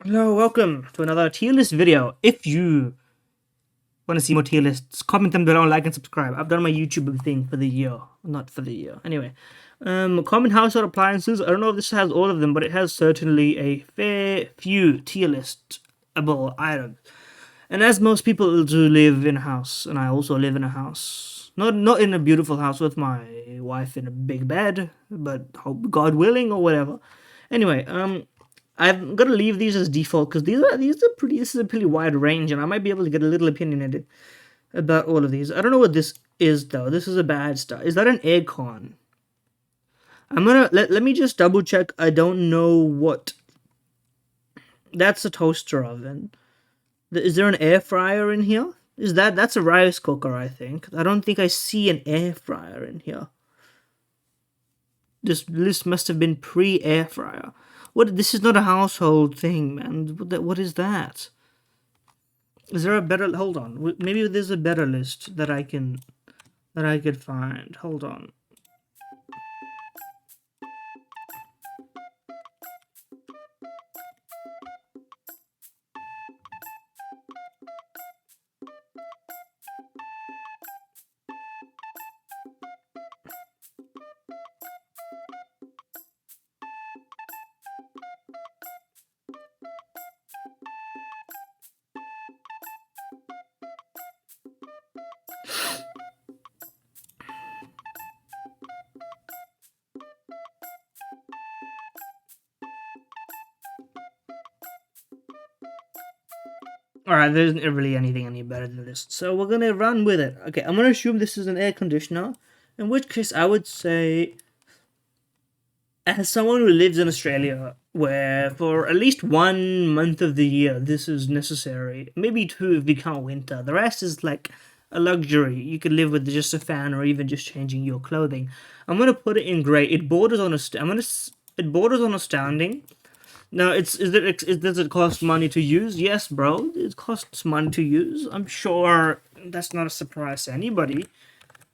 Hello, welcome to another tier list video. If you want to see more tier lists, comment them below, like and subscribe. I've done my YouTube thing for the year, not for the year. Anyway, common household appliances. I don't know if this has all of them, but it has certainly a fair few tier listable items. And as most people do live in a house, and I also live in a house, not in a beautiful house with my wife in a big bed, but hope God willing or whatever. Anyway, I'm gonna leave these as default because this is a pretty wide range, and I might be able to get a little opinionated about all of these. I don't know what this is though. This is a bad start. Is that an aircon? I'm gonna let me just double check. I don't know what. That's a toaster oven. Is there an air fryer in here? That's a rice cooker? I think. I don't think I see an air fryer in here. This list must have been pre-air fryer. What? This is not a household thing, man. What is that? Is there a better? Hold on. Maybe there's a better list that I could find. Hold on. Alright, there isn't really anything any better than this. So we're gonna run with it. Okay, I'm gonna assume this is an air conditioner. In which case I would say, as someone who lives in Australia, where for at least 1 month of the year this is necessary, maybe two if you count winter. The rest is like a luxury. You could live with just a fan or even just changing your clothing. I'm gonna put it in grey. It borders on astounding. Now, does it cost money to use? Yes, bro. It costs money to use. I'm sure that's not a surprise to anybody,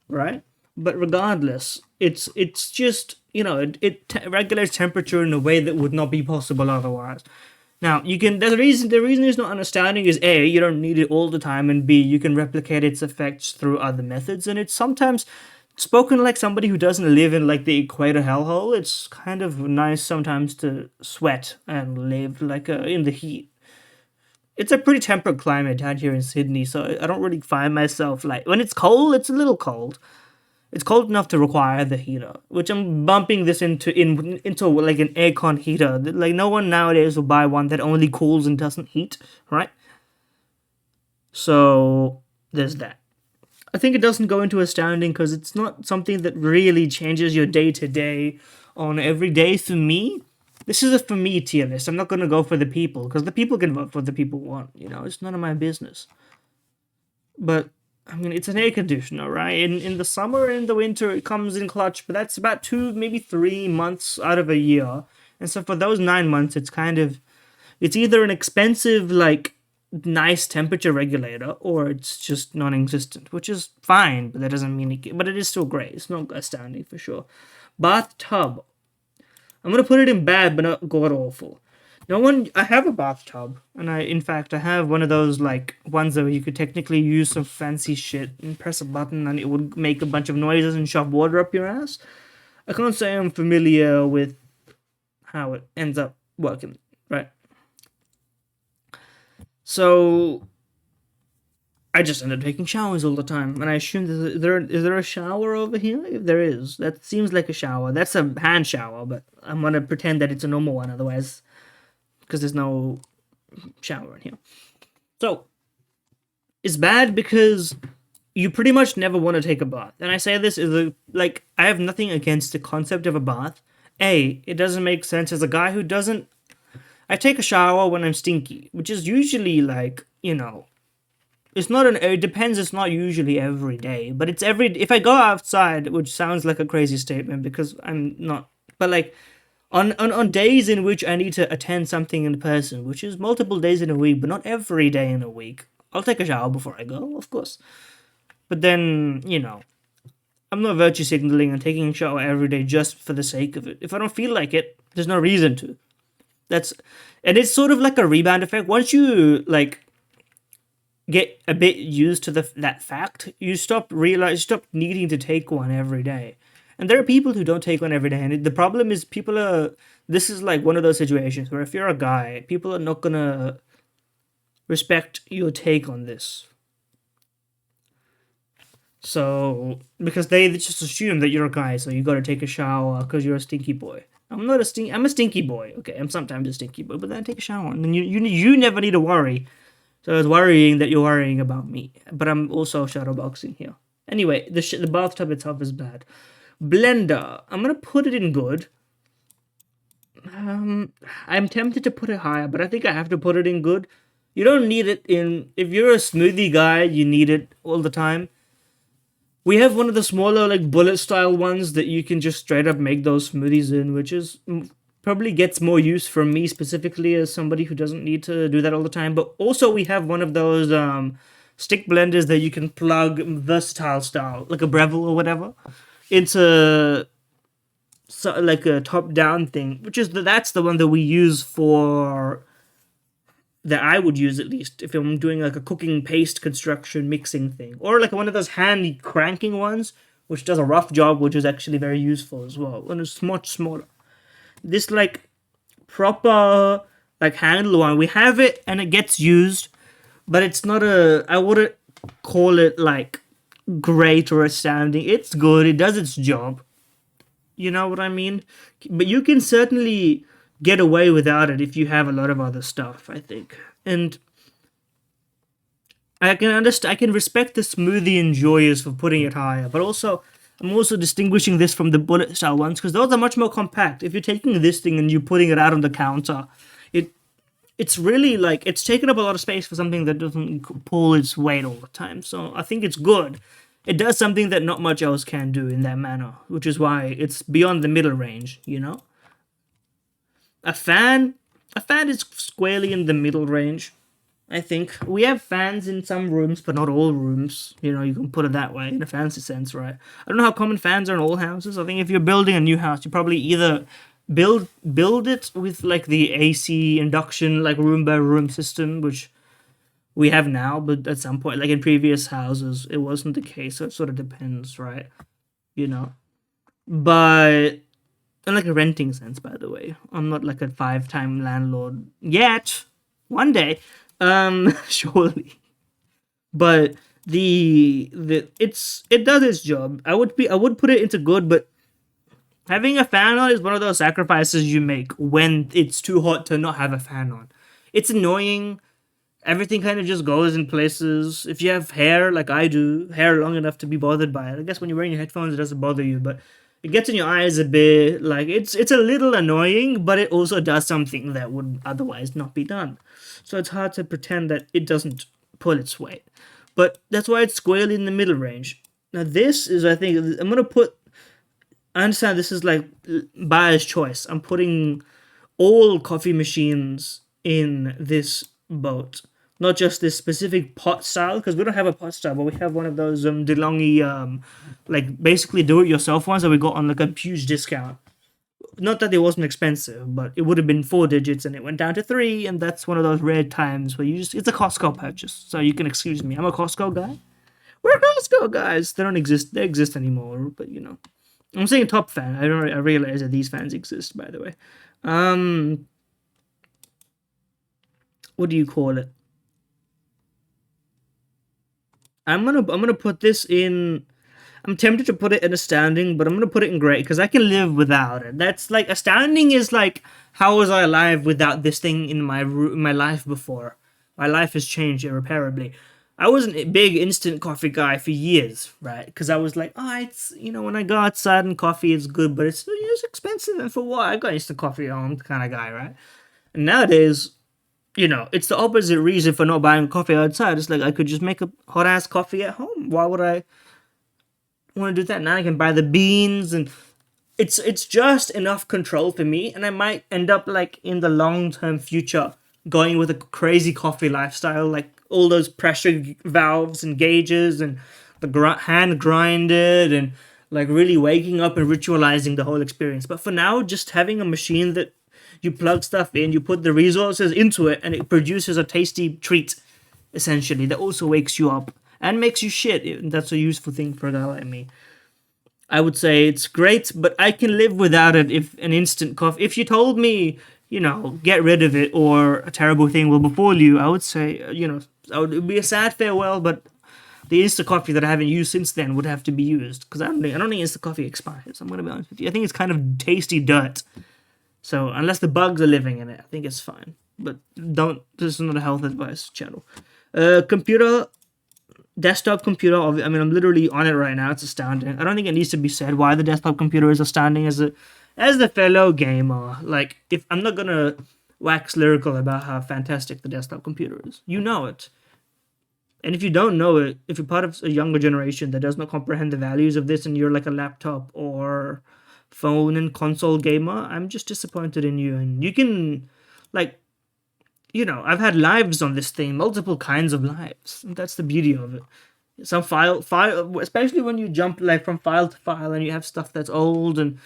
right? But regardless, it's just, it regulates temperature in a way that would not be possible otherwise. Now, the reason it's not understanding is A, you don't need it all the time, and B, you can replicate its effects through other methods, and it's sometimes spoken like somebody who doesn't live in like the equator hellhole. It's kind of nice sometimes to sweat and live like in the heat. It's a pretty temperate climate out here in Sydney, so I don't really find myself like when it's cold. It's a little cold. It's cold enough to require the heater, which I'm bumping this into like an aircon heater. Like no one nowadays will buy one that only cools and doesn't heat, right? So there's that. I think it doesn't go into astounding because it's not something that really changes your day to day on every day. For me, this is a for me tier list. I'm not going to go for the people because the people can vote for the people want. It's none of my business. But I mean, it's an air conditioner, right? In the summer and the winter, it comes in clutch, but that's about 2, maybe 3 months out of a year. And so for those 9 months, it's either an expensive, like, nice temperature regulator or it's just non-existent, which is fine, but that doesn't mean but it is still great. It's not astounding for sure. Bathtub. I'm gonna put it in bad, but not god awful. I have a bathtub, and in fact, I have one of those, like, ones that you could technically use some fancy shit and press a button and it would make a bunch of noises and shove water up your ass. I can't say I'm familiar with how it ends up working, right? So, I just end up taking showers all the time, and I assume is there a shower over here? If there is, that seems like a shower. That's a hand shower, but I'm gonna pretend that it's a normal one, otherwise, because there's no shower in here. So, it's bad because you pretty much never want to take a bath. And I say this is like, I have nothing against the concept of a bath. It doesn't make sense as a guy who doesn't. I take a shower when I'm stinky, which is usually like, it depends, it's not usually every day, but if I go outside, which sounds like a crazy statement because I'm not, but like, on days in which I need to attend something in person, which is multiple days in a week, but not every day in a week, I'll take a shower before I go, of course. But then, I'm not virtue signaling and taking a shower every day just for the sake of it. If I don't feel like it, there's no reason to. That's and it's sort of like a rebound effect. Once you like get a bit used to that fact, you stop needing to take one every day. And there are people who don't take one every day, and the problem is people are. This is like one of those situations where if you're a guy, people are not gonna respect your take on this. So because they just assume that you're a guy, so you got to take a shower because you're a stinky boy. I'm a stinky boy. Okay, I'm sometimes a stinky boy, but then I take a shower, and then you never need to worry. So I was worrying that you're worrying about me, but I'm also shadowboxing here. Anyway, the bathtub itself is bad. Blender, I'm gonna put it in good. I'm tempted to put it higher, but I think I have to put it in good. You don't need it in. If you're a smoothie guy, you need it all the time. We have one of the smaller, like bullet style ones that you can just straight up make those smoothies in, which is probably gets more use from me specifically as somebody who doesn't need to do that all the time. But also, we have one of those stick blenders that you can plug versatile style, like a Breville or whatever, into like a top down thing, which is that's the one that we use for. That I would use at least if I'm doing like a cooking paste construction mixing thing, or like one of those handy cranking ones, which does a rough job, which is actually very useful as well, and it's much smaller. This like proper like handle one, we have it and it gets used, but it's not I wouldn't call it like great or astounding. It's good, it does its job. You know what I mean? But you can certainly get away without it if you have a lot of other stuff, I think. And I can understand, I can respect the smoothie enjoyers for putting it higher, but also I'm also distinguishing this from the bullet style ones because those are much more compact. If you're taking this thing and you're putting it out on the counter, it's really like it's taking up a lot of space for something that doesn't pull its weight all the time. So I think it's good. It does something that not much else can do in that manner, which is why it's beyond the middle range, you know? A fan is squarely in the middle range, I think. We have fans in some rooms, but not all rooms. You know, you can put it that way in a fancy sense, right? I don't know how common fans are in all houses. I think if you're building a new house, you probably either build it with like the AC induction, like room by room system, which we have now, but at some point, like in previous houses, it wasn't the case. So it sort of depends, right? You know, but in like a renting sense, by the way. I'm not like a 5-time landlord yet. One day. Surely. But it does its job. I would put it into good, but having a fan on is one of those sacrifices you make when it's too hot to not have a fan on. It's annoying. Everything kind of just goes in places. If you have hair, like I do, hair long enough to be bothered by it. I guess when you're wearing your headphones, it doesn't bother you, but it gets in your eyes a bit. Like it's a little annoying, but it also does something that would otherwise not be done. So it's hard to pretend that it doesn't pull its weight. But that's why it's squarely in the middle range. Now this is, I think, I'm gonna put. I understand this is like buyer's choice. I'm putting all coffee machines in this boat, not just this specific pot style, because we don't have a pot style, but we have one of those DeLonghi like basically do-it-yourself ones that we got on like a huge discount. Not that it wasn't expensive, but it would have been 4 digits and it went down to 3, and that's one of those rare times where it's a Costco purchase, so you can excuse me. I'm a Costco guy. We're Costco guys. They don't exist. They exist anymore, but you know. I'm saying top fan. I realize that these fans exist, by the way. What do you call it? I'm gonna put this in. I'm tempted to put it in astounding, but I'm gonna put it in great because I can live without it. That's like astounding is like how was I alive without this thing in my life before? My life has changed irreparably. I wasn't a big instant coffee guy for years, right? Because I was like, it's when I go outside and coffee is good, but it's expensive and for what? I got instant coffee at home kind of guy, right? And nowadays, it's the opposite reason for not buying coffee outside. It's like I could just make a hot ass coffee at home. Why would I want to do that? Now I can buy the beans, and it's just enough control for me, and I might end up like in the long term future going with a crazy coffee lifestyle, like all those pressure valves and gauges and the hand grinded and like really waking up and ritualizing the whole experience. But for now, just having a machine that You plug stuff in, you put the resources into it, and it produces a tasty treat, essentially, that also wakes you up and makes you shit. That's a useful thing for a guy like me. I would say it's great, but I can live without it. If an instant coffee, if you told me, get rid of it or a terrible thing will befall you, I would say, it would be a sad farewell. But the instant coffee that I haven't used since then would have to be used because I don't think instant coffee expires. I'm gonna be honest with you. I think it's kind of tasty dirt. So unless the bugs are living in it, I think it's fine. But don't. This is not a health advice channel. Computer desktop computer. I mean, I'm literally on it right now. It's astounding. I don't think it needs to be said why the desktop computer is astounding as the fellow gamer. Like, if I'm not gonna wax lyrical about how fantastic the desktop computer is, you know it. And if you don't know it, if you're part of a younger generation that does not comprehend the values of this, and you're like a laptop or phone and console gamer, I'm just disappointed in you. And you can, like, I've had lives on this thing, multiple kinds of lives. That's the beauty of it. Some file, especially when you jump like from file to file and you have stuff that's old, and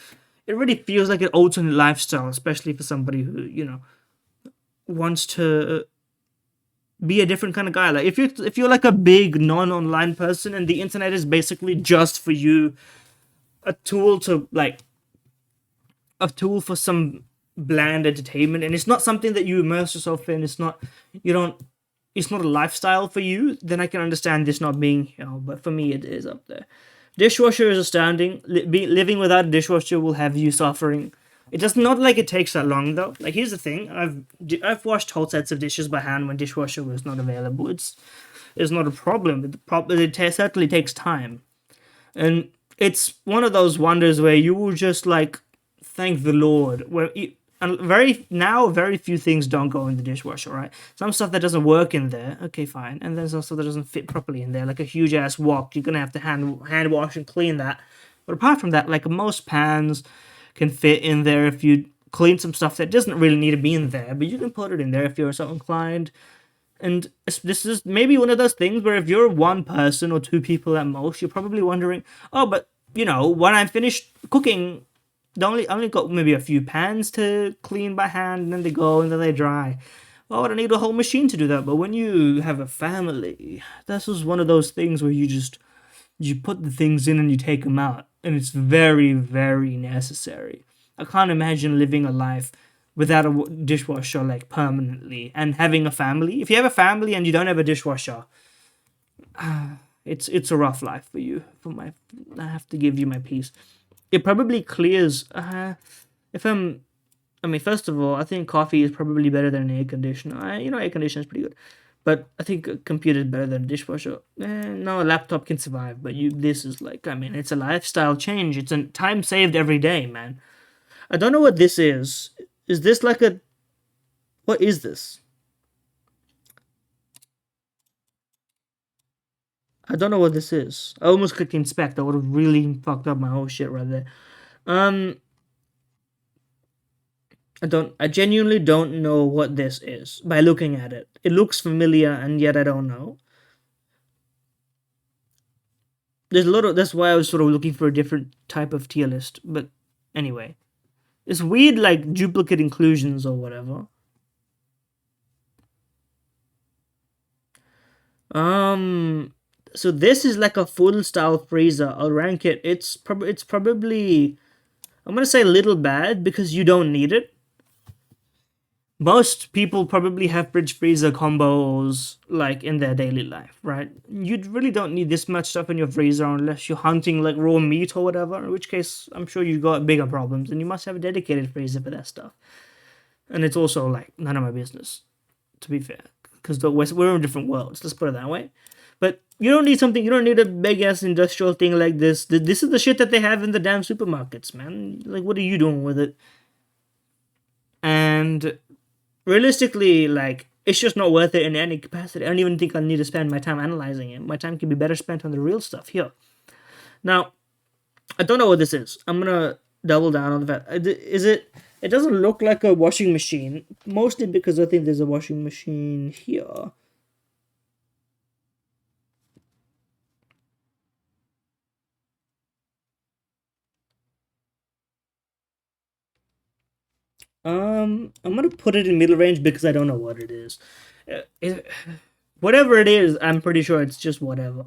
it really feels like an alternate lifestyle, especially for somebody who wants to be a different kind of guy. Like if you're like a big non-online person and the internet is basically just for you, a tool to like a tool for some bland entertainment, and it's not something that you immerse yourself in, it's not a lifestyle for you, then I can understand this not being here. But for me, it is up there. Dishwasher is astounding. Living without a dishwasher will have you suffering. It does not like it takes that long though. Like, here's the thing: I've washed whole sets of dishes by hand when dishwasher was not available. It's not a problem. It certainly takes time, and it's one of those wonders where you will just like thank the Lord. And very few things don't go in the dishwasher, right? Some stuff that doesn't work in there, okay, fine, and then some stuff that doesn't fit properly in there, like a huge ass wok. You're gonna have to hand wash and clean that. But apart from that, like, most pans can fit in there if you clean some stuff that doesn't really need to be in there, but you can put it in there if you're so inclined. And this is maybe one of those things where if you're one person or two people at most, you're probably wondering, oh, but when I'm finished cooking, I only got maybe a few pans to clean by hand, and then they go and then they dry. Oh, I don't need a whole machine to do that. But when you have a family, this is one of those things where you put the things in and you take them out, and it's very, very necessary. I can't imagine living a life without a dishwasher, like, permanently, and having a family. If you have a family and you don't have a dishwasher, it's a rough life for you. I have to give you my piece. It probably clears. First of all, I think coffee is probably better than an air conditioner. Air conditioner is pretty good, but I think a computer is better than a dishwasher. No, a laptop can survive, but this is like, it's a lifestyle change. It's a time saved every day, man. I don't know what this is. Is this like what is this? I don't know what this is. I almost clicked inspect. I would have really fucked up my whole shit right there. I genuinely don't know what this is by looking at it. It looks familiar, and yet I don't know. That's why I was sort of looking for a different type of tier list. But anyway, it's weird, like duplicate inclusions or whatever. So this is like a full style freezer. I'll rank it. It's probably, I'm gonna say a little bad because you don't need it. Most people probably have fridge freezer combos like in their daily life, right? You really don't need this much stuff in your freezer unless you're hunting like raw meat or whatever, in which case I'm sure you got bigger problems and you must have a dedicated freezer for that stuff. And it's also like none of my business, to be fair, because we're in different worlds, let's put it that way. But you don't need a big ass industrial thing like this. This is the shit that they have in the damn supermarkets, man. Like, what are you doing with it? And realistically, like, it's just not worth it in any capacity. I don't even think I need to spend my time analyzing it. My time can be better spent on the real stuff here. Now, I don't know what this is. I'm gonna double down on the fact. It doesn't look like a washing machine, mostly because I think there's a washing machine here. I'm gonna put it in middle range because I don't know what it is. Whatever it is, I'm pretty sure it's just whatever.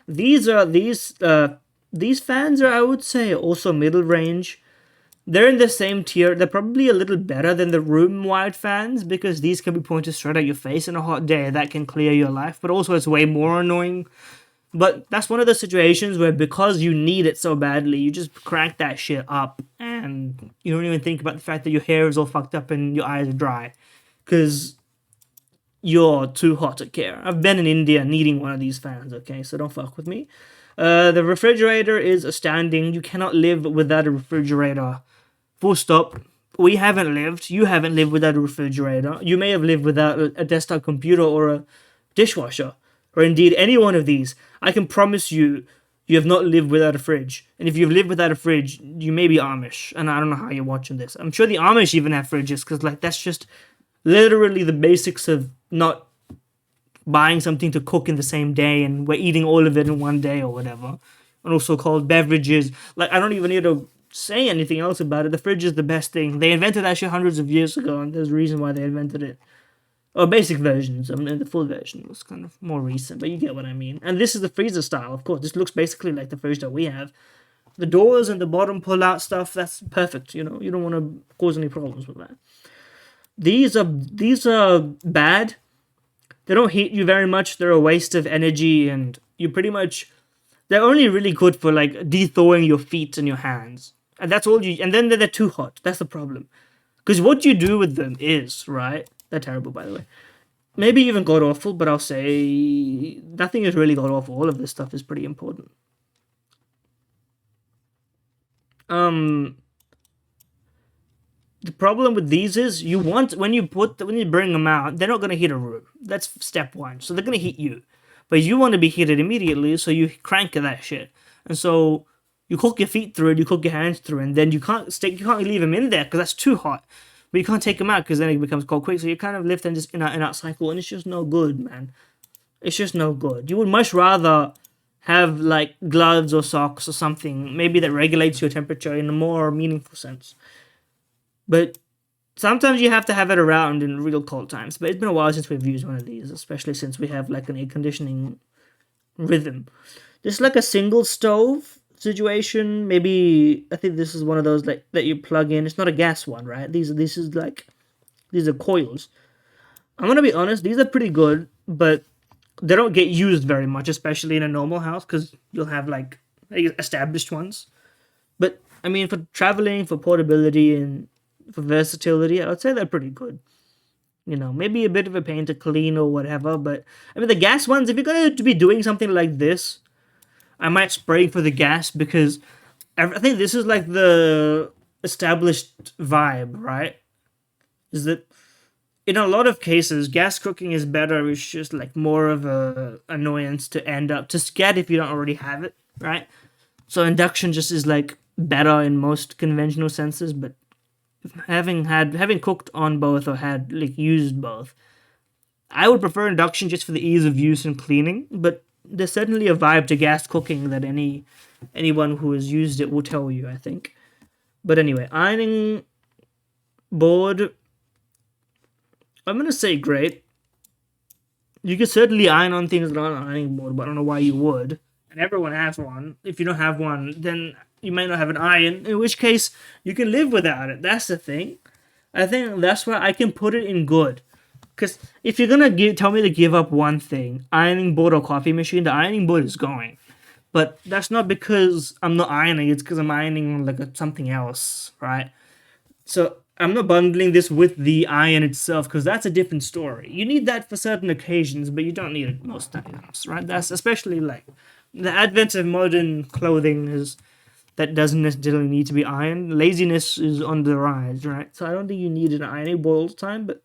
These fans are, I would say, also middle range. They're in the same tier. They're probably a little better than the room wide fans because these can be pointed straight at your face in a hot day. That can clear your life, but also it's way more annoying. But that's one of the situations where because you need it so badly, you just crank that shit up and you don't even think about the fact that your hair is all fucked up and your eyes are dry because you're too hot to care. I've been in India needing one of these fans, okay? So don't fuck with me. The refrigerator is a standing. You cannot live without a refrigerator. Full stop. We haven't lived. You haven't lived without a refrigerator. You may have lived without a desktop computer or a dishwasher, or indeed any one of these. I can promise you, you have not lived without a fridge. And if you've lived without a fridge, you may be Amish. And I don't know how you're watching this. I'm sure the Amish even have fridges, because like that's just literally the basics of not buying something to cook in the same day and we're eating all of it in one day or whatever. And also called beverages. Like, I don't even need to say anything else about it. The fridge is the best thing. They invented that shit hundreds of years ago, and there's a reason why they invented it. Or basic versions. I mean, the full version was kind of more recent, but you get what I mean. And this is the freezer style, of course. This looks basically like the fridge that we have. The doors and the bottom pull-out stuff, that's perfect. You know, you don't want to cause any problems with that. These are bad. They don't heat you very much. They're a waste of energy, and you pretty much they're only really good for like de-thawing your feet and your hands, and that's all you. And then they're too hot. That's the problem. Because what you do with them is right. They're terrible, by the way. Maybe even god awful, but I'll say nothing is really god awful. All of this stuff is pretty important. Um, the problem with these is you want when you bring them out, they're not gonna heat a room. That's step one. So they're gonna heat you, but you want to be heated immediately, so you crank that shit, and so you cook your feet through it, you cook your hands through it, and then you can't leave them in there because that's too hot. But you can't take them out because then it becomes cold quick. So you kind of live them just in and out cycle, and it's just no good, man. It's just no good. You would much rather have like gloves or socks or something, maybe that regulates your temperature in a more meaningful sense. But sometimes you have to have it around in real cold times. But it's been a while since we've used one of these, especially since we have like an air conditioning rhythm. Just like a single stove situation. Maybe I think this is one of those like that you plug in. It's not a gas one, right? These are coils. I'm gonna be honest. These are pretty good, but they don't get used very much, especially in a normal house, because you'll have like established ones. But I mean, for traveling, for portability, and for versatility, I would say they're pretty good. You know, maybe a bit of a pain to clean or whatever, but I mean, the gas ones, if you're going to be doing something like this, I might spray for the gas because I think this is like the established vibe, right? Is that in a lot of cases, gas cooking is better. It's just like more of a annoyance to end up to get if you don't already have it, right? So induction just is like better in most conventional senses, but having cooked on both or had like used both, I would prefer induction just for the ease of use and cleaning. But there's certainly a vibe to gas cooking that anyone who has used it will tell you, I think. But anyway, ironing board, I'm gonna say great. You could certainly iron on things that aren't an ironing board, but I don't know why you would. And everyone has one. If you don't have one, then you might not have an iron, in which case you can live without it. That's the thing. I think that's why I can put it in good. Because if you're gonna tell me to give up one thing, ironing board or coffee machine, the ironing board is going. But that's not because I'm not ironing, it's because I'm ironing like something else, right? So I'm not bundling this with the iron itself because that's a different story. You need that for certain occasions, but you don't need it most times, right? That's especially like the advent of modern clothing is that doesn't necessarily need to be ironed. Laziness is on the rise, right? So I don't think you need an ironing board all the time, but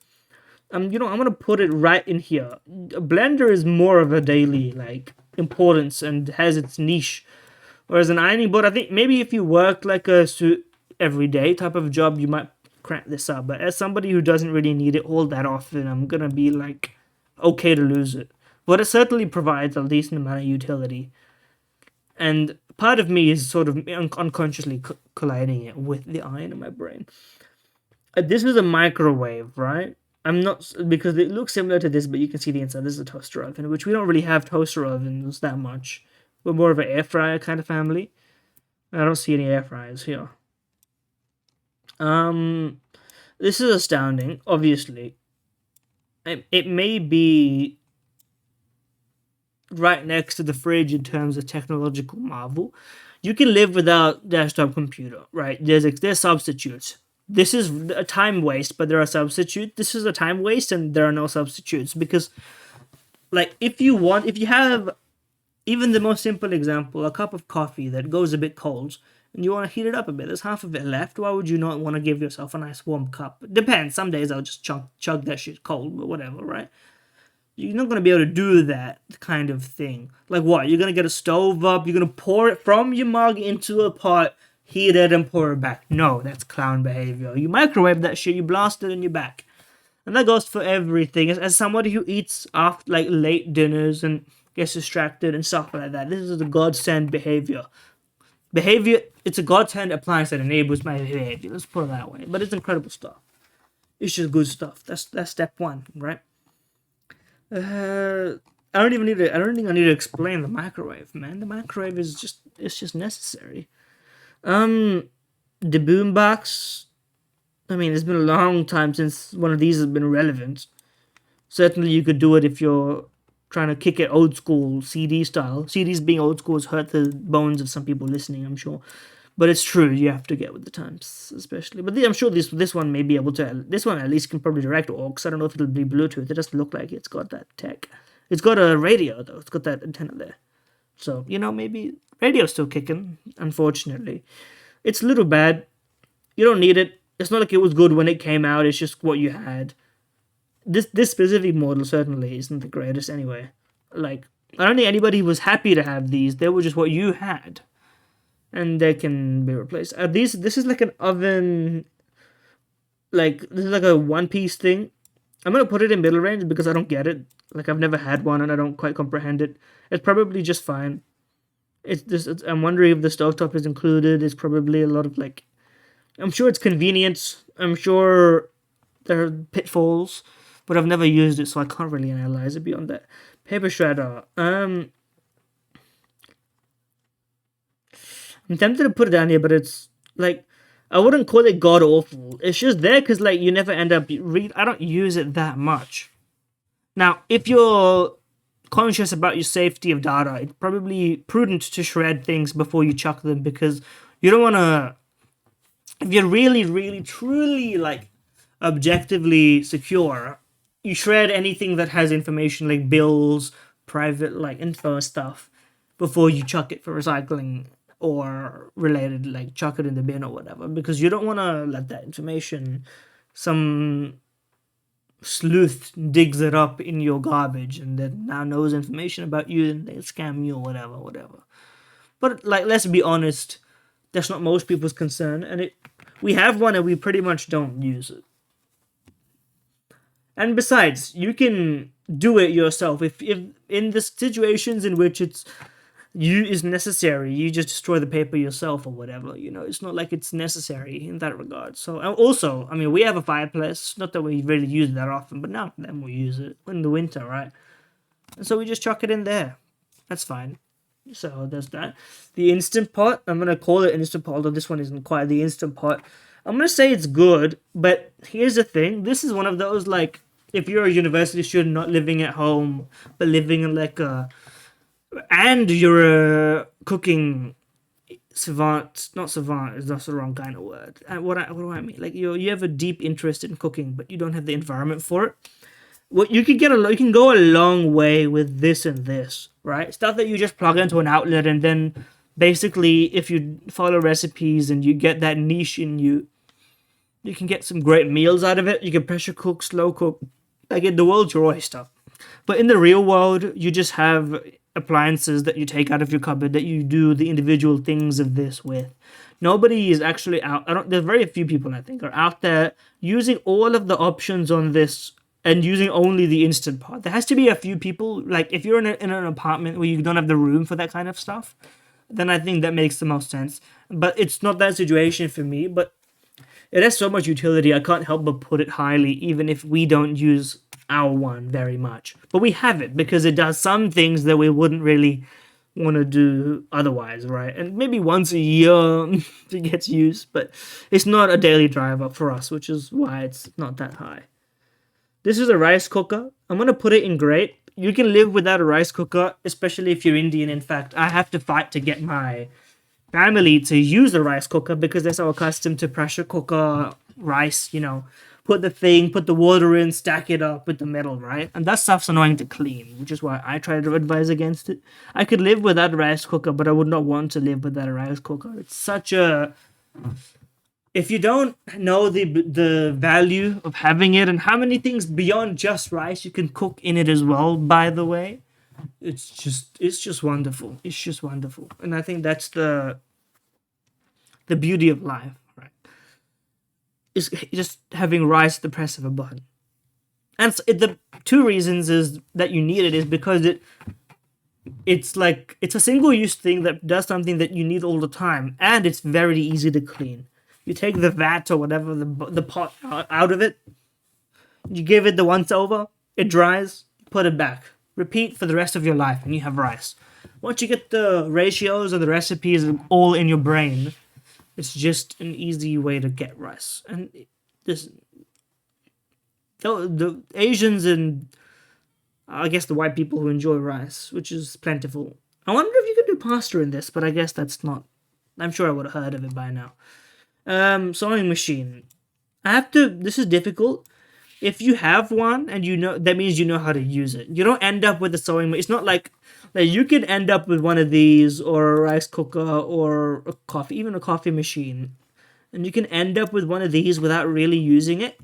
I'm gonna put it right in here. A blender is more of a daily like importance and has its niche, whereas an ironing board, I think maybe if you work like a suit everyday type of job, you might crank this up. But as somebody who doesn't really need it all that often, I'm gonna be like okay to lose it. But it certainly provides a decent amount of utility, and part of me is sort of unconsciously colliding it with the iron in my brain. This is a microwave, right? I'm not, because it looks similar to this, but you can see the inside. This is a toaster oven, which we don't really have toaster ovens that much. We're more of an air fryer kind of family. I don't see any air fryers here. Um, this is astounding. Obviously, it may be right next to the fridge in terms of technological marvel. You can live without desktop computer, right? There's substitutes. This is a time waste, but there are substitutes. This is a time waste, and there are no substitutes because, like, if you have even the most simple example, a cup of coffee that goes a bit cold, and you want to heat it up a bit. There's half of it left. Why would you not want to give yourself a nice warm cup? Depends. Some days I'll just chug that shit cold, but whatever, right? You're not going to be able to do that kind of thing. Like what? You're going to get a stove up, you're going to pour it from your mug into a pot, heat it, and pour it back. No, that's clown behavior. You microwave that shit, you blast it in your back. And that goes for everything. As somebody who eats after like late dinners and gets distracted and stuff like that, this is a godsend behavior. It's a godsend appliance that enables my behavior. Let's put it that way. But it's incredible stuff. It's just good stuff. That's step one, right? I don't think I need to explain the microwave, man. The microwave is just necessary. The boombox. I mean, it's been a long time since one of these has been relevant. Certainly, you could do it if you're trying to kick it old school CD style. CDs being old school has hurt the bones of some people listening, I'm sure. But it's true, you have to get with the times, especially. But I'm sure this one may be able to. This one at least can probably direct aux. I don't know if it'll be Bluetooth. It doesn't look like it's got that tech. It's got a radio though. It's got that antenna there. So maybe radio's still kicking. Unfortunately, it's a little bad. You don't need it. It's not like it was good when it came out. It's just what you had. This specific model certainly isn't the greatest anyway. Like, I don't think anybody was happy to have these. They were just what you had, and they can be replaced. This is like an oven. Like, this is like a one-piece thing. I'm gonna put it in middle range because I don't get it. Like, I've never had one and I don't quite comprehend it. It's probably just fine. I'm wondering if the stovetop is included. It's probably a lot of like. I'm sure it's convenient. I'm sure there are pitfalls, but I've never used it, so I can't really analyze it beyond that. Paper shredder. I'm tempted to put it down here, but it's like, I wouldn't call it god awful. It's just there because like you never end up I don't use it that much. Now, if you're conscious about your safety of data, it's probably prudent to shred things before you chuck them because you don't want to. If you're really, really, truly like objectively secure, you shred anything that has information like bills, private like info stuff before you chuck it for recycling or related, like chuck it in the bin or whatever, because you don't want to let that information, some sleuth digs it up in your garbage and then now knows information about you and they scam you or whatever. But like, let's be honest, that's not most people's concern, and we have one and we pretty much don't use it. And besides, you can do it yourself if in the situations in which is necessary, you just destroy the paper yourself or whatever. It's not like it's necessary in that regard. So also, I mean, we have a fireplace. Not that we really use it that often, but now and then we use it in the winter, right? And so we just chuck it in there. That's fine. So there's that. The Instant Pot, I'm going to call it Instant Pot, although this one isn't quite the Instant Pot. I'm going to say it's good, but here's the thing. This is one of those, like, if you're a university student not living at home, but living in like and you're a cooking savant, not savant, is not the wrong kind of word. What do I mean? Like, you have a deep interest in cooking, but you don't have the environment for it. What you can go a long way with this and this, right? Stuff that you just plug into an outlet, and then basically, if you follow recipes and you get that niche in you, you can get some great meals out of it. You can pressure cook, slow cook, like, the world's your oyster. But in the real world, you just have appliances that you take out of your cupboard that you do the individual things of this with. Nobody is actually out. There's very few people, I think, are out there using all of the options on this and using only the Instant Pot. There has to be a few people, like if you're in an apartment where you don't have the room for that kind of stuff, then I think that makes the most sense. But it's not that situation for me. But It has so much utility, I can't help but put it highly, even if we don't use our one very much. But we have it because it does some things that we wouldn't really want to do otherwise, right? And maybe once a year it gets used, but it's not a daily driver for us, which is why it's not that high. This is a rice cooker. I'm going to put it in grate. You can live without a rice cooker, especially if you're Indian. In fact, I have to fight to get my family to use the rice cooker because they're so accustomed to pressure cooker rice, put the water in, stack it up with the metal, right? And that stuff's annoying to clean, which is why I try to advise against it. I could live without a rice cooker, but I would not want to live without a rice cooker. It's such a... If you don't know the value of having it and how many things beyond just rice you can cook in it as well, by the way, it's just wonderful. It's just wonderful. And I think that's the beauty of life, right? Is just having rice at the press of a button. And the two reasons is that you need it is because it's a single-use thing that does something that you need all the time, and it's very easy to clean. You take the vat or whatever, the pot out of it, you give it the once over, it dries, put it back. Repeat for the rest of your life, and you have rice. Once you get the ratios or the recipes all in your brain, it's just an easy way to get rice. And the Asians and I guess the white people who enjoy rice, which is plentiful. I wonder if you could do pasta in this, but I guess that's not. I'm sure I would have heard of it by now. Sewing machine. This is difficult. If you have one and that means you know how to use it. You don't end up with a sewing machine. It's not like you could end up with one of these or a rice cooker or even a coffee machine. And you can end up with one of these without really using it.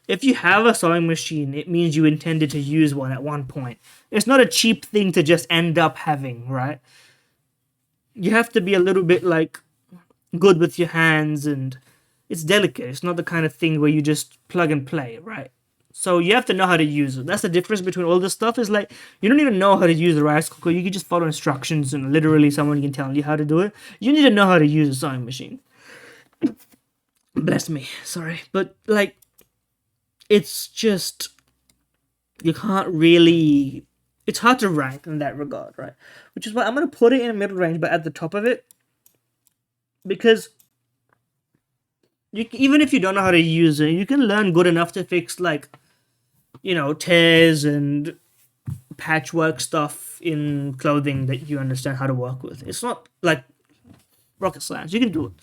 If you have a sewing machine, it means you intended to use one at one point. It's not a cheap thing to just end up having, right? You have to be a little bit good with your hands, and it's delicate. It's not the kind of thing where you just plug and play, right? So you have to know how to use it. That's the difference between all this stuff. Is you don't even know how to use the rice cooker. You can just follow instructions and literally someone can tell you how to do it. You need to know how to use a sewing machine. Bless me, sorry. But it's just, you can't really, it's hard to rank in that regard, right? Which is why I'm going to put it in a middle range, but at the top of it, because even if you don't know how to use it, you can learn good enough to fix tears and patchwork stuff in clothing that you understand how to work with. It's not like rocket science. You can do it.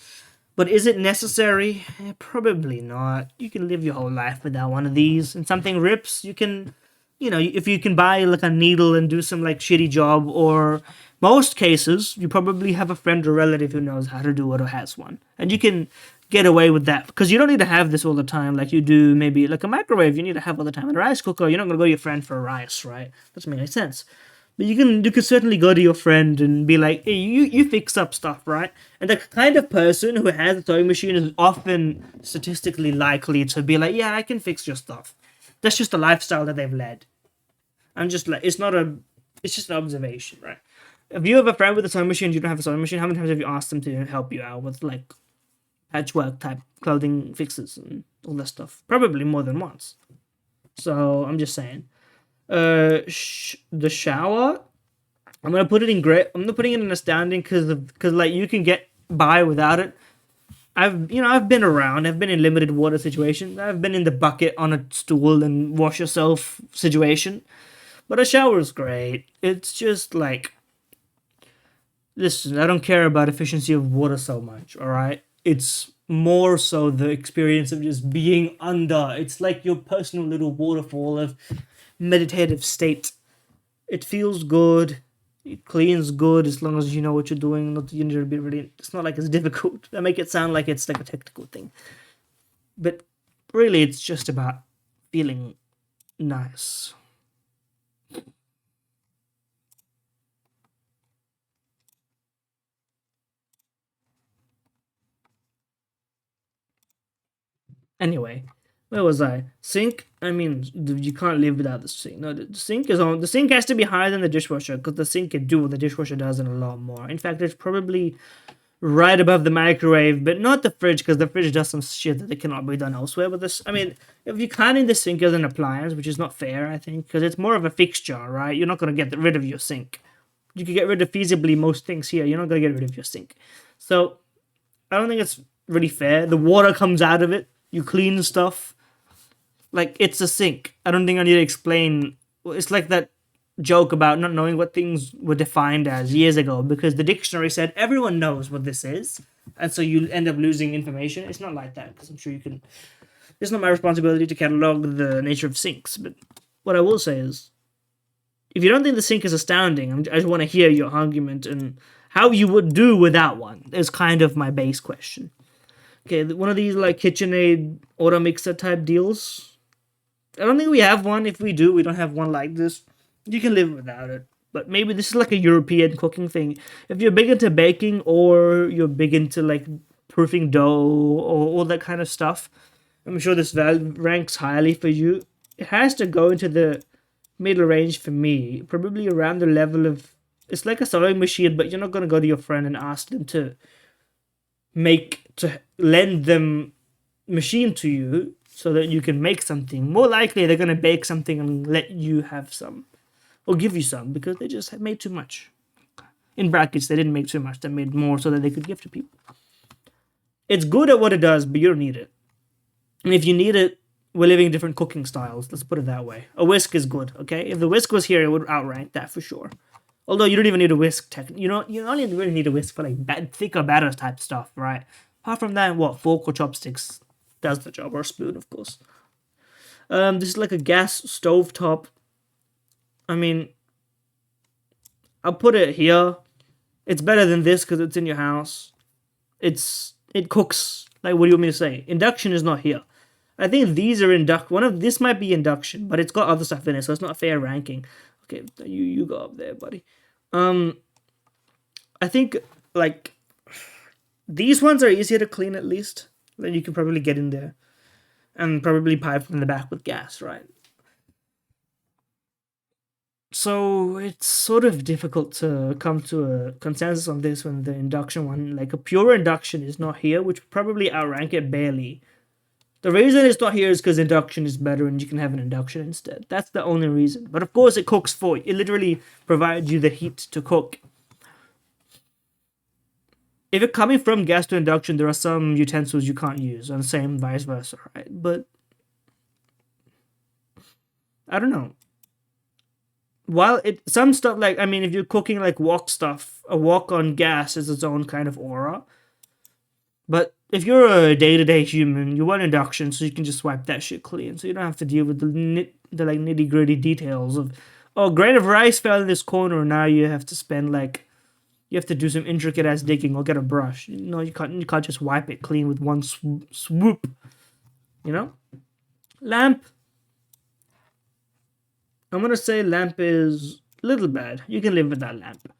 But is it necessary? Probably not. You can live your whole life without one of these. And something rips, you can, if you can buy a needle and do some shitty job, or most cases, you probably have a friend or relative who knows how to do it or has one. And you can get away with that because you don't need to have this all the time like you do maybe a microwave you need to have all the time. And a rice cooker, you're not going to go to your friend for rice, right? Doesn't make any sense. But you can certainly go to your friend and be like, hey, you fix up stuff, right? And the kind of person who has a sewing machine is often statistically likely to be like, yeah, I can fix your stuff. That's just the lifestyle that they've led. I'm just it's just an observation, right? If you have a friend with a sewing machine, you don't have a sewing machine, how many times have you asked them to help you out with patchwork type clothing fixes and all that stuff? Probably more than once. So I'm just saying. The shower, I'm gonna put it in gray. I'm not putting it in a standing because you can get by without it. I've been around. I've been in limited water situations. I've been in the bucket on a stool and wash yourself situation. But a shower is great. It's just listen, I don't care about efficiency of water so much. All right, it's more so the experience of just being under. It's like your personal little waterfall of meditative state. It feels good. It cleans good as long as you know what you're doing. Not you need to be really. It's not it's difficult. I make it sound like it's a technical thing, but really, it's just about feeling nice. Anyway, where was I? Sink. I mean, you can't live without the sink. No, the sink is on. The sink has to be higher than the dishwasher because the sink can do what the dishwasher does and a lot more. In fact, it's probably right above the microwave, but not the fridge, because the fridge does some shit that cannot be done elsewhere. But this, I mean, if you're counting the sink as an appliance, which is not fair, I think, because it's more of a fixture, right? You're not going to get rid of your sink. You can get rid of feasibly most things here. You're not going to get rid of your sink. So I don't think it's really fair. The water comes out of it. You clean stuff. Like, it's a sink. I don't think I need to explain. It's like that joke about not knowing what things were defined as years ago, because the dictionary said everyone knows what this is, and so you end up losing information. It's not like that, because I'm sure you can. It's not my responsibility to catalog the nature of sinks, but what I will say is, if you don't think the sink is astounding, I just want to hear your argument and how you would do without one is kind of my base question. Okay, one of these like KitchenAid auto mixer type deals. I don't think we have one. If we do, we don't have one like this. You can live without it. But maybe this is like a European cooking thing. If you're big into baking, or you're big into like proofing dough or all that kind of stuff, I'm sure this ranks highly for you. It has to go into the middle range for me. Probably around the level of... It's like a sewing machine, but you're not going to go to your friend and ask them to lend them machine to you so that you can make something. More likely, they're going to bake something and let you have some. Or give you some, because they just made too much. In brackets, they didn't make too much. They made more so that they could give to people. It's good at what it does, but you don't need it. And if you need it, we're living in different cooking styles. Let's put it that way. A whisk is good, okay? If the whisk was here, it would outrank that for sure. Although you don't even need a whisk. You only really need a whisk for like thicker batter type stuff, right? Apart from that, fork or chopsticks does the job, or a spoon, of course. This is like a gas stovetop. I mean, I'll put it here. It's better than this because it's in your house. It cooks. Like, what do you want me to say? Induction is not here. I think these are this might be induction, but it's got other stuff in it, so it's not fair ranking. Okay, you go up there, buddy. I think like these ones are easier to clean at least. Then you can probably get in there and probably pipe from the back with gas, right? So it's sort of difficult to come to a consensus on this when the induction one, like a pure induction, is not here, which would probably outrank it barely. The reason it's not here is because induction is better and you can have an induction instead. That's the only reason. But of course it cooks for you. It literally provides you the heat to cook. If you're coming from gas to induction, there are some utensils you can't use, and same vice versa, right? But I don't know. While some stuff, like, I mean, if you're cooking like wok stuff, a wok on gas is its own kind of aura. But if you're a day-to-day human, you want induction, so you can just wipe that shit clean. So you don't have to deal with the like nitty-gritty details of, oh, grain of rice fell in this corner, now you have to spend like, you have to do some intricate ass digging or get a brush. No, you can't just wipe it clean with one swoop. You know? Lamp. I'm gonna say lamp is a little bad. You can live with that lamp.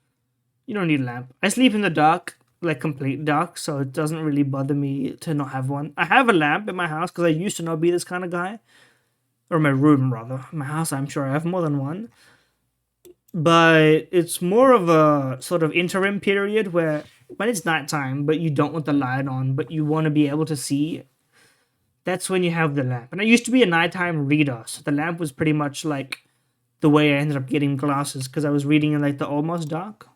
You don't need a lamp. I sleep in the dark, like complete dark, so it doesn't really bother me to not have one. I have a lamp in my house because I used to not be this kind of guy. Or my room, rather. My house, I'm sure I have more than one. But it's more of a sort of interim period where when it's nighttime, but you don't want the light on, but you want to be able to see, that's when you have the lamp. And I used to be a nighttime reader, so the lamp was pretty much like the way I ended up getting glasses, because I was reading in like the almost dark.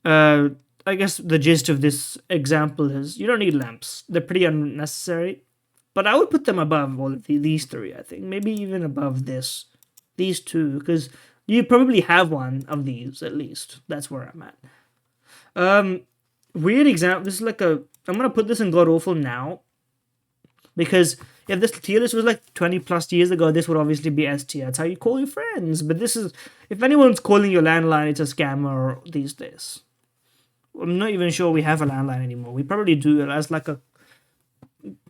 I guess the gist of this example is you don't need lamps. They're pretty unnecessary. But I would put them above all of these three, I think. Maybe even above these two, because you probably have one of these at least. That's where I'm at. Weird example. This is like I'm going to put this in God Awful now, because if this tier list was like 20 plus years ago, this would obviously be S tier. That's how you call your friends. But this is, if anyone's calling your landline, it's a scammer these days. I'm not even sure we have a landline anymore. We probably do as like a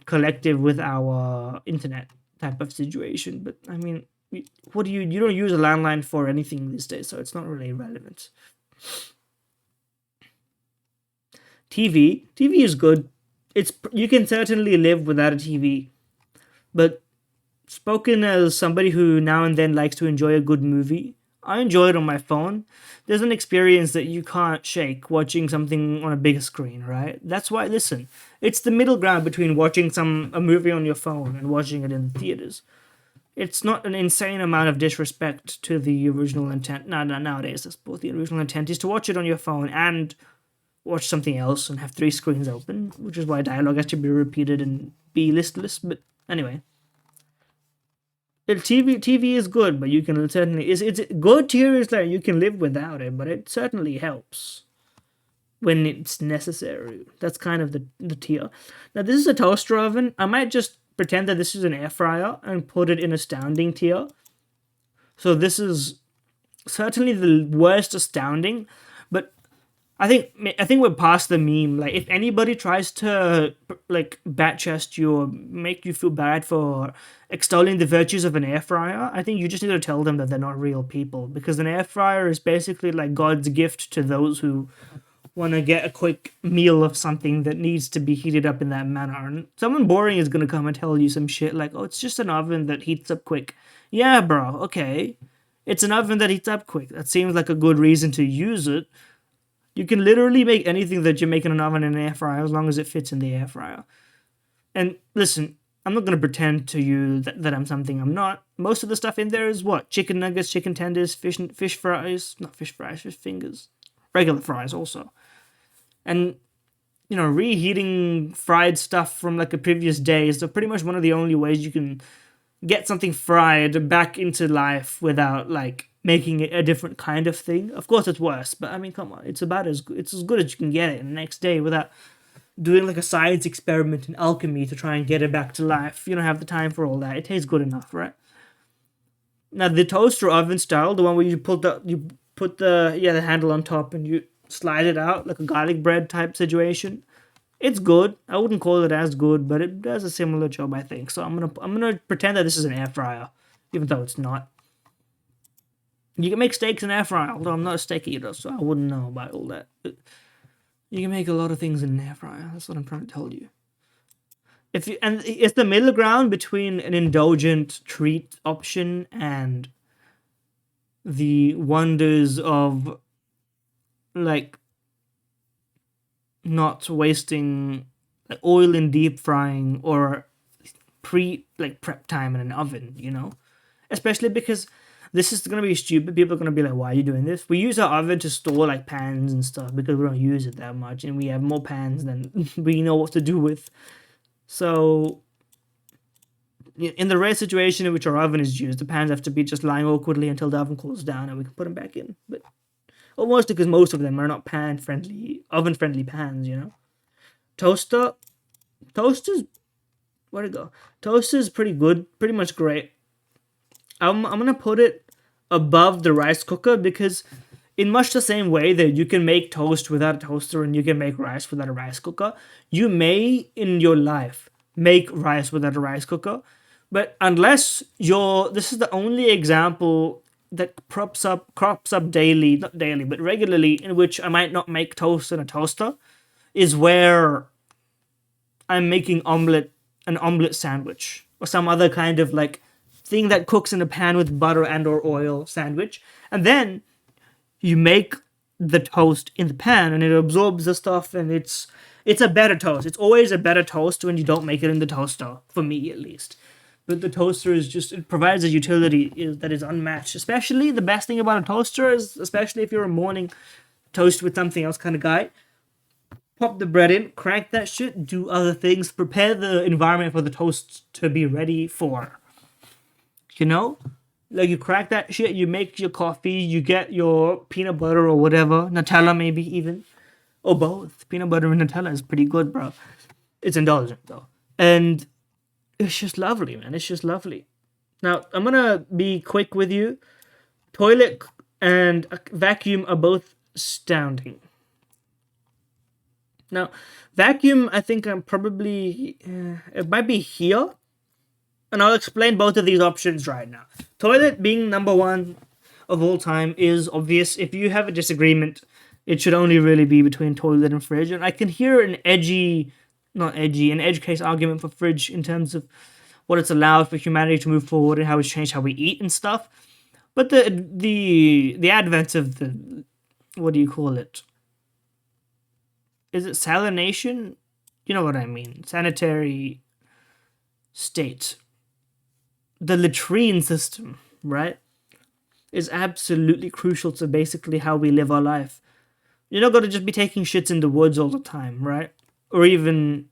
collective with our internet type of situation. But I mean, you don't use a landline for anything these days, so it's not really relevant. TV is good. You can certainly live without a TV. But spoken as somebody who now and then likes to enjoy a good movie, I enjoy it on my phone. There's an experience that you can't shake watching something on a bigger screen, right? That's why, listen, it's the middle ground between watching a movie on your phone and watching it in theaters. It's not an insane amount of disrespect to the original intent. No, nowadays, I suppose the original intent is to watch it on your phone and watch something else and have three screens open, which is why dialogue has to be repeated and be listless. But anyway, TV is good, but you can certainly it's good tier is like you can live without it, but it certainly helps when it's necessary. That's kind of the tier. Now this is a toaster oven. I might just pretend that this is an air fryer and put it in astounding tier. So this is certainly the worst astounding, but I think we're past the meme. Like, if anybody tries to like bat chest you or make you feel bad for extolling the virtues of an air fryer, I think you just need to tell them that they're not real people, because an air fryer is basically like God's gift to those who want to get a quick meal of something that needs to be heated up in that manner. And someone boring is going to come and tell you some shit like, oh, it's just an oven that heats up quick. Yeah, bro, okay. It's an oven that heats up quick. That seems like a good reason to use it. You can literally make anything that you make in an oven in an air fryer as long as it fits in the air fryer. And listen, I'm not going to pretend to you that I'm something I'm not. Most of the stuff in there is what? Chicken nuggets, chicken tenders, fish fries. Not fish fries, fish fingers. Regular fries also. And, reheating fried stuff from like a previous day is pretty much one of the only ways you can get something fried back into life without like making it a different kind of thing. Of course it's worse, but I mean, come on, it's as good as you can get it the next day without doing like a science experiment in alchemy to try and get it back to life. You don't have the time for all that. It tastes good enough, right? Now the toaster oven style, the one where you put the handle on top and you slide it out like a garlic bread type situation. It's good. I wouldn't call it as good, but it does a similar job, I think. So I'm gonna pretend that this is an air fryer, even though it's not. You can make steaks in air fryer, although I'm not a steak eater, so I wouldn't know about all that. But you can make a lot of things in an air fryer. That's what I'm trying to tell you. And it's the middle ground between an indulgent treat option and the wonders of like not wasting oil in deep frying or prep time in an oven, especially because this is going to be stupid. People are going to be like, why are you doing this? We use our oven to store like pans and stuff because we don't use it that much and we have more pans than we know what to do with. So in the rare situation in which our oven is used, the pans have to be just lying awkwardly until the oven cools down and we can put them back in. But almost because most of them are not oven-friendly pans, Toaster's, where'd it go? Toaster's pretty good, pretty much great. I'm gonna put it above the rice cooker because in much the same way that you can make toast without a toaster and you can make rice without a rice cooker, you may in your life make rice without a rice cooker, but unless this is the only example that crops up daily, not daily, but regularly, in which I might not make toast in a toaster, is where I'm making an omelet sandwich, or some other kind of like thing that cooks in a pan with butter and or oil sandwich, and then you make the toast in the pan and it absorbs the stuff, and it's a better toast. It's always a better toast when you don't make it in the toaster, for me at least. But the toaster it provides a utility that is unmatched. Especially, the best thing about a toaster is, especially if you're a morning toast with something else kind of guy, pop the bread in, crank that shit, do other things, prepare the environment for the toast to be ready for. Like, you crack that shit, you make your coffee, you get your peanut butter or whatever, Nutella maybe even, or both. Peanut butter and Nutella is pretty good, bro. It's indulgent, though. And it's just lovely, man. It's just lovely. Now, I'm gonna be quick with you. Toilet and vacuum are both astounding. Now, vacuum, I think I'm probably... it might be here. And I'll explain both of these options right now. Toilet being number one of all time is obvious. If you have a disagreement, it should only really be between toilet and fridge. And I can hear an edge case argument for fridge in terms of what it's allowed for humanity to move forward and how it's changed how we eat and stuff. But the advent of the, what do you call it? Is it salination? You know what I mean. Sanitary state. The latrine system, right, is absolutely crucial to basically how we live our life. You're not going to just be taking shits in the woods all the time, right? Or even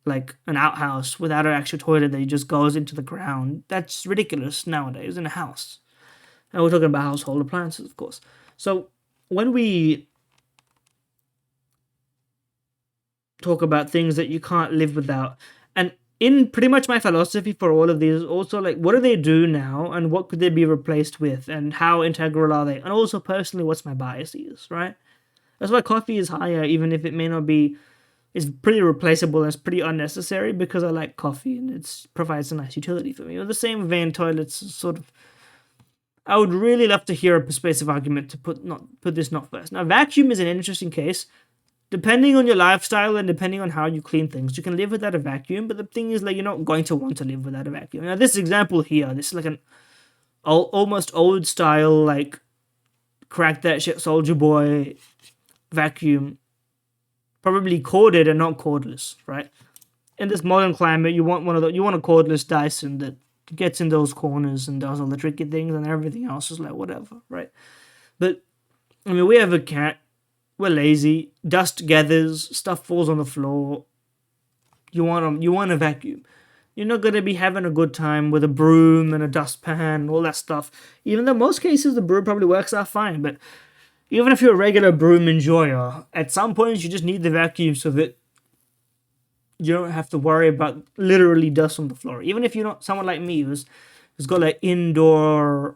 like an outhouse without an actual toilet that just goes into the ground. That's ridiculous nowadays in a house. And we're talking about household appliances, of course. So when we talk about things that you can't live without, and in pretty much my philosophy for all of these, also like what do they do now and what could they be replaced with and how integral are they? And also personally, what's my biases, right? That's why coffee is higher, even if it may not be. It's pretty replaceable and it's pretty unnecessary because I like coffee and it provides a nice utility for me. In the same vein, toilets sort of. I would really love to hear a persuasive argument to put this not first. Now, vacuum is an interesting case. Depending on your lifestyle and depending on how you clean things, you can live without a vacuum. But the thing is, like, you're not going to want to live without a vacuum. Now, this example here, this is like an almost old style, like, crack that shit Soldier Boy vacuum. Probably corded and not cordless, right? In this modern climate, you want you want a cordless Dyson that gets in those corners and does all the tricky things, and everything else is like whatever, right? But I mean, we have a cat. We're lazy. Dust gathers. Stuff falls on the floor. You want a vacuum. You're not gonna be having a good time with a broom and a dustpan and all that stuff. Even though most cases the broom probably works out fine, but even if you're a regular broom enjoyer, at some point you just need the vacuum so that you don't have to worry about literally dust on the floor. Even if you're not someone like me who's got like indoor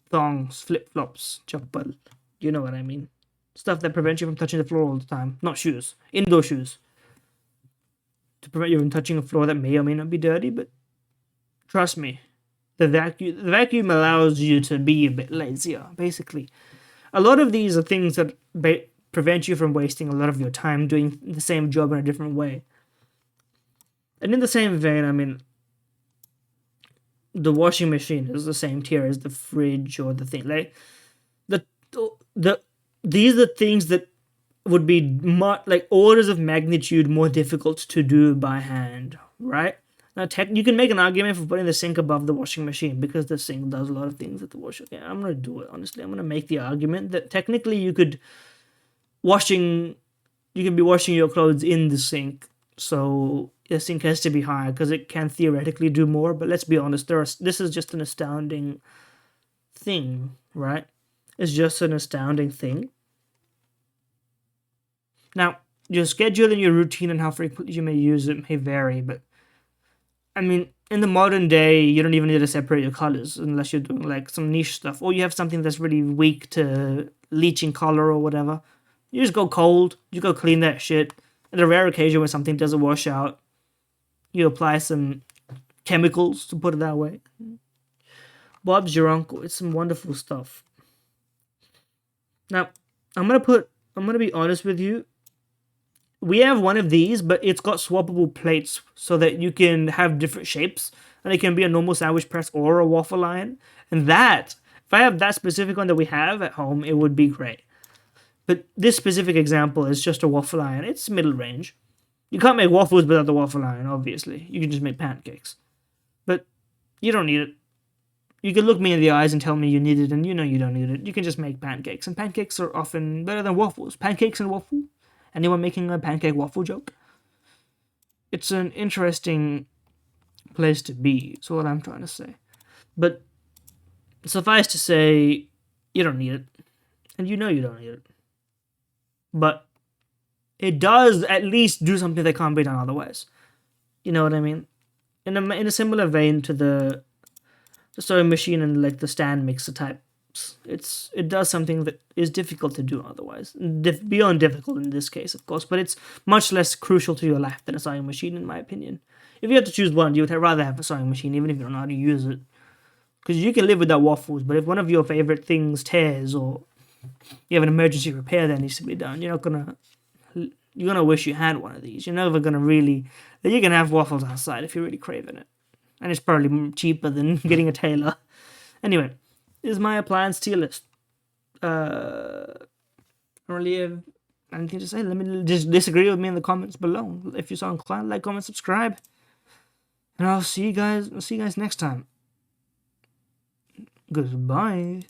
thongs, flip-flops, chappal. You know what I mean. Stuff that prevents you from touching the floor all the time. Not shoes. Indoor shoes. To prevent you from touching a floor that may or may not be dirty, but trust me, the vacuum allows you to be a bit lazier, basically. A lot of these are things that prevent you from wasting a lot of your time doing the same job in a different way. And in the same vein, I mean, the washing machine is the same tier as the fridge or the thing. Like, these are things that would be like orders of magnitude more difficult to do by hand, right? Now, you can make an argument for putting the sink above the washing machine because the sink does a lot of things that the washing. Yeah, I'm gonna do it. Honestly, I'm gonna make the argument that technically you could be washing your clothes in the sink, so the sink has to be higher because it can theoretically do more. But let's be honest, this is just an astounding thing, right? It's just an astounding thing. Now, your schedule and your routine and how frequently you may use it may vary, but I mean, in the modern day, you don't even need to separate your colors unless you're doing like some niche stuff, or you have something that's really weak to leaching color or whatever. You just go cold, you go clean that shit. And the rare occasion where something doesn't wash out, you apply some chemicals, to put it that way. Bob's your uncle. It's some wonderful stuff. Now, I'm gonna be honest with you. We have one of these, but it's got swappable plates so that you can have different shapes. And it can be a normal sandwich press or a waffle iron. And that, if I have that specific one that we have at home, it would be great. But this specific example is just a waffle iron. It's middle range. You can't make waffles without the waffle iron, obviously. You can just make pancakes. But you don't need it. You can look me in the eyes and tell me you need it, and you know you don't need it. You can just make pancakes. And pancakes are often better than waffles. Pancakes and waffle? Anyone making a pancake waffle joke? It's an interesting place to be, is what I'm trying to say. But suffice to say, you don't need it. And you know you don't need it. But it does at least do something that can't be done otherwise. You know what I mean? In a similar vein to the sewing machine and like the stand mixer type, it does something that is difficult to do otherwise. Beyond difficult in this case, of course, but it's much less crucial to your life than a sewing machine, in my opinion. If you had to choose one, you would rather have a sewing machine, even if you don't know how to use it. Because you can live without waffles, but if one of your favorite things tears or you have an emergency repair that needs to be done, you're gonna wish you had one of these. You're never gonna really. You can have waffles outside if you're really craving it, and it's probably cheaper than getting a tailor Anyway, this is my appliance tier list. I don't really have anything to say. Let me just disagree with me in the comments below. If you're so inclined, like, comment, subscribe. And I'll see you guys next time. Goodbye.